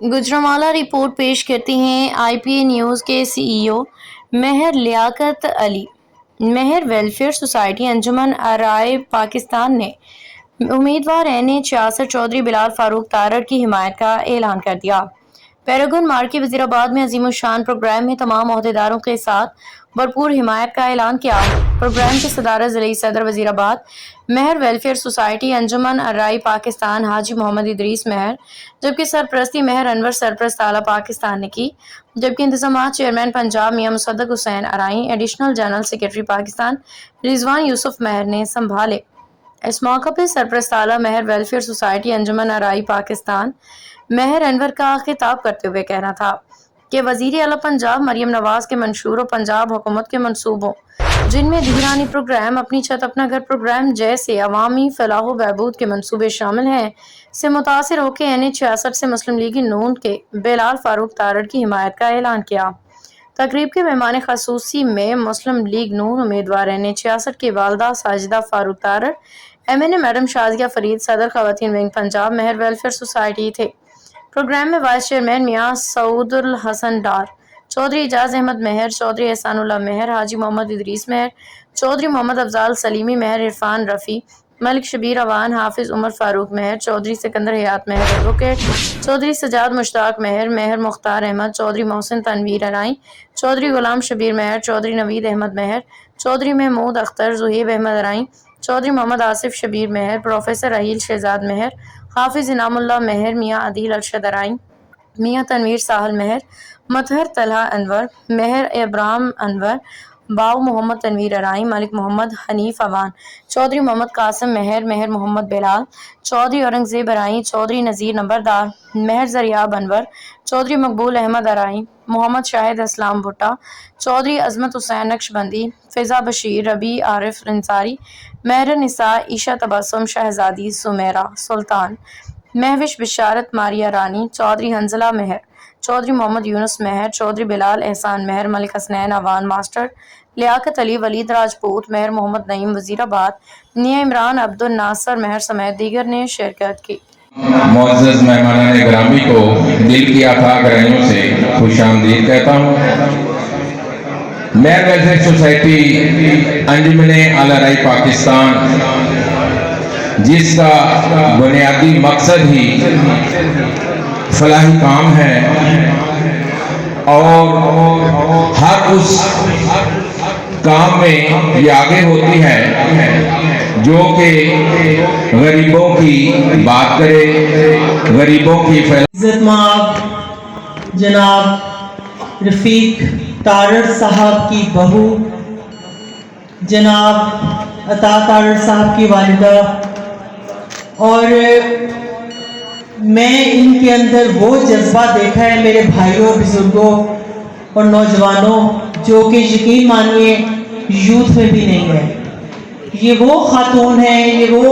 Gujranwala report पेश करती हैं IPA न्यूज़ के CEO मेहर लियाकत अली। मेहर वेलफेयर सोसाइटी अंजुमन आराए पाकिस्तान ने उम्मीदवार NA66 चौधरी बिलाल फारूक तारड़ की हिमायत का ऐलान कर दिया। पैरागन मार्ग के वजीराबाद में अजीमुशान प्रोग्राम में तमाम ओहदेदारों के साथ भरपूर हिमायत का ऐलान किया। प्रोग्राम की सदारत ज़िले सदर वजीराबाद मेहर वेलफेयर सोसाइटी अंजुमन अर्राई पाकिस्तान हाजी मोहम्मद इदरीस मेहर, जबकि सरपरस्ती मेहर अनवर सरपरस्त आला पाकिस्तान ने की, जबकि इंतजामात chairman Punjab Mian Musaddiq Hussain Arain, additional general secretary Pakistan Rizwan Yousuf Mehar ने संभाले। इस मौके पर सरपरस्त आला मेहर वेलफेयर सोसाइटी अंजुमन अर्राई पाकिस्तान मेहर अनवर का खिताब करते हुए कहना था कि वजीर आला पंजाब मरियम नवाज के मंशूर और पंजाब हुकूमत के मंसूबों जिनमें धीरानी प्रोग्राम, अपनी छत अपना घर प्रोग्राम जैसे अवामी फलाह बहबूद के मंसूबे शामिल हैं से मुतासिर होकर NA66 से मुस्लिम लीग नून के बिलाल फारूक तारड़ की हिमायत का ऐलान किया। तकरीब के मेहमान खसूसी में मुस्लिम लीग नून उम्मीदवार NA66 की वालदा साजिदा फारूक तारड़, MNA मैडम शाजिया फरीद, सदर खवातीन विंग पंजाब मेहर वेलफेयर सोसाइटी थे। प्रोग्राम में वाइस चेयरमैन मियां सऊदुल हसन डार, चौधरी एजाज अहमद मेहर, चौधरी एहसानुल्लाह मेहर, हाजी मोहम्मद इदरीस मेहर, चौधरी मोहम्मद अफजाल सलीमी मेहर, इरफान रफ़ी, मलिक शबीर अवान, हाफिज उमर फारूक मेहर, चौधरी सिकंदर हयात मेहर एडवोकेट, चौधरी सजाद मुश्ताक मेहर, मेहर मुख्तार अहमद, चौधरी मोहसिन तनवीर अराई, चौधरी गुलाम शबीर मेहर, चौधरी नवीद अहमद मेहर, चौधरी महमूद अख्तर, जुहेब अहमद अराई, चौधरी मोहम्मद आसिफ शबीर मेहर, प्रोफेसर रहील शहजाद मेहर, हाफिज इनामुल्लाह मेहर, मियां अदील अरशद अराई, मियां तनवीर साहल मेहर, मतहर तलहा अनवर मेहर, इब्राहिम अनवर, बाव मोहम्मद तनवीर अराई, मलिक मोहम्मद हनीफ अवान, चौधरी मोहम्मद कासिम मेहर, मेहर मोहम्मद बिलाल, चौधरी औरंगजेब अराई, चौधरी नज़ीर नंबरदार मेहर, जरियाब अनवर, चौधरी मकबूल अहमद अराई, मोहम्मद शाहिद इस्लाम भुट्टा, चौधरी अजमत हुसैन नक्शबंदी, फिजा बशीर, रबी आरिफ अंसारी, मेहर निसा, ईशा तबस्सुम, शहजादी सुमेरा सुल्तान, महविश बिशारत मारिया रानी, चौधरी हंजला मेहर, चौधरी मोहम्मद यूनुस मेहर, चौधरी बिलाल एहसान मेहर, मलिक हसनैन अवान मास्टर, लियाकत अली, वलीद राजपूत मेहर, मोहम्मद नईम वजीराबाद, मियां इमरान अब्दुल नासर मेहर समेत दीगर ने शिरकत की। मुअज़्ज़ज़ मेहमानान गिरामी को दिल की अथाह गहराइयों से खुशामदीद कहता हूँ। मेहर वेलफेयर सोसाइटी अंजुमन अर्राई पाकिस्तान, जिसका बुनियादी मकसद ही फलाही काम है और हर उस काम में ये आगे होती है जो कि गरीबों की बात करे, गरीबों की इज़्ज़त जनाब रफ़ीक तारड़ साहब की बहू, जनाब अता तारड़ साहब की वालिदा, और मैं इनके अंदर वो जज्बा देखा है मेरे भाइयों, बुजुर्गों और नौजवानों, जो कि यकीन मानिए यूथ में भी नहीं है। ये वो खातून है, ये वो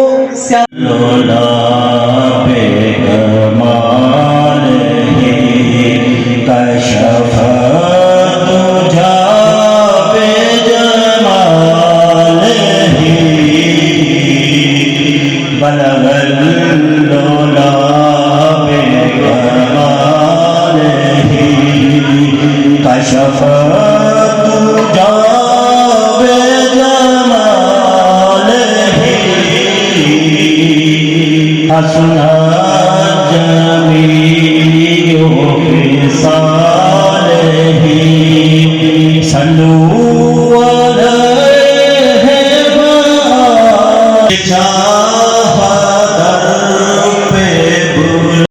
Cha